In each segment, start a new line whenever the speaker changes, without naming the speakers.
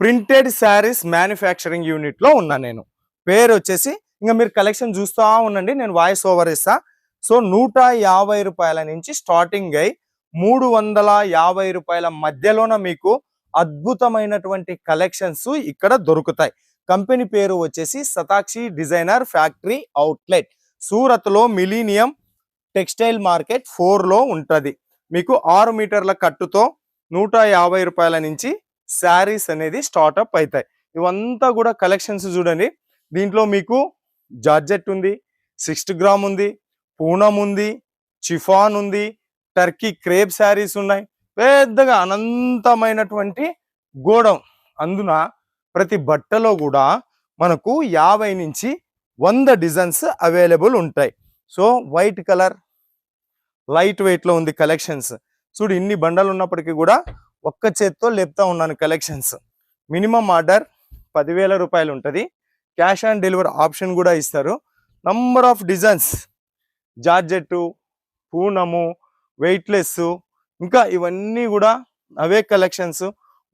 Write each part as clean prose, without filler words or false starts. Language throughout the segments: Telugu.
ప్రింటెడ్ శారీస్ మ్యానుఫ్యాక్చరింగ్ యూనిట్ లో ఉన్నా నేను. పేరు వచ్చేసి ఇంకా మీరు కలెక్షన్ చూస్తూ ఉండండి, నేను వాయిస్ ఓవర్ ఇస్తా. సో 150 రూపాయల నుంచి స్టార్టింగ్ అయి 350 రూపాయల మధ్యలోన మీకు అద్భుతమైనటువంటి కలెక్షన్స్ ఇక్కడ దొరుకుతాయి. కంపెనీ పేరు వచ్చేసి Shatakshi designer factory outlet, Surat లో మిలీనియం టెక్స్టైల్ మార్కెట్ 4 లో ఉంటది. మీకు 6 మీటర్ల కట్టుతో 150 రూపాయల నుంచి శారీస్ అనేది స్టార్ట్అప్ అవుతాయి. ఇవంతా కూడా కలెక్షన్స్ చూడండి. దీంట్లో మీకు జార్జెట్ ఉంది, 6 గ్రామ్ ఉంది, పూనం ఉంది, చిఫాన్ ఉంది, టర్కీ క్రేప్ శారీస్ ఉన్నాయి. పెద్దగా అనంతమైనటువంటి గోడం. అందున ప్రతి బట్టలో కూడా మనకు 50 నుంచి 100 డిజైన్స్ అవైలబుల్ ఉంటాయి. So white colour light weight లో ఉంది కలెక్షన్స్. చూడు, ఇన్ని బండలు ఉన్నప్పటికీ కూడా ఒక్క చేత్తో లేపుతా ఉన్నాను కలెక్షన్స్. మినిమం ఆర్డర్ 10,000 రూపాయలు ఉంటుంది. క్యాష్ ఆన్ డెలివరీ ఆప్షన్ కూడా ఇస్తారు. నంబర్ ఆఫ్ డిజైన్స్, జార్జెట్, పూనము, వెయిట్లెస్, ఇంకా ఇవన్నీ కూడా అవే కలెక్షన్స్.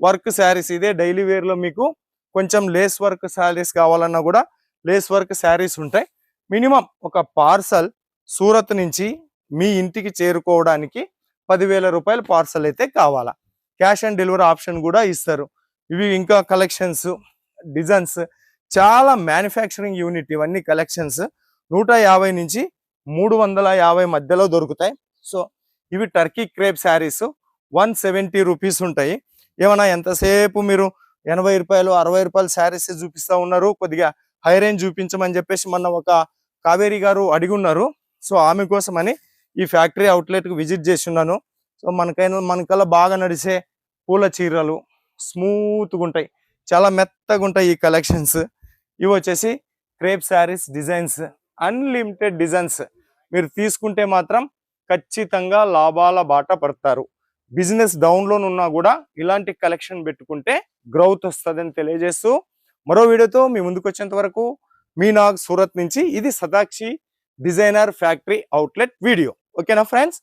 వర్క్ శారీస్, ఇదే డైలీ వేర్లో మీకు కొంచెం లేస్ వర్క్ శారీస్ కావాలన్నా కూడా లేస్ వర్క్ శారీస్ ఉంటాయి. మినిమం ఒక పార్సల్ సూరత్ నుంచి మీ ఇంటికి చేరుకోవడానికి 10,000 రూపాయల పార్సల్ అయితే కావాలా. క్యాష్ ఆన్ డెలివరీ ఆప్షన్ కూడా ఇస్తారు. ఇవి ఇంకా కలెక్షన్స్, డిజైన్స్ చాలా మ్యానుఫ్యాక్చరింగ్ యూనిట్. ఇవన్నీ కలెక్షన్స్ 150 నుంచి 350 మధ్యలో దొరుకుతాయి. సో ఇవి టర్కీ క్రేప్ శారీస్ 170 రూపీస్ ఉంటాయి. ఏమన్నా ఎంతసేపు మీరు 80 రూపాయలు 60 రూపాయల శారీస్ చూపిస్తూ ఉన్నారు, కొద్దిగా హై రేంజ్ చూపించమని చెప్పేసి మొన్న ఒక కావేరి గారు అడిగి ఉన్నారు. సో ఆమె కోసమని ఈ ఫ్యాక్టరీ అవుట్లెట్కి విజిట్ చేసి ఉన్నాను. సో మనకల్లా బాగా నడిచే పూల చీరలు స్మూత్గా ఉంటాయి, చాలా మెత్తగా ఉంటాయి ఈ కలెక్షన్స్. ఇవి వచ్చేసి crepe saris designs, unlimited designs. మీరు తీసుకుంటే మాత్రం ఖచ్చితంగా లాభాల బాట పడతారు. బిజినెస్ డౌన్లోనున్నా కూడా ఇలాంటి కలెక్షన్ పెట్టుకుంటే గ్రోత్ వస్తుందని తెలియజేస్తూ మరో వీడియోతో మీ ముందుకు వచ్చేంత వరకు మీ నాగ్ సూరత్ నుంచి. ఇది Shatakshi designer factory outlet video. ఓకేనా ఫ్రెండ్స్?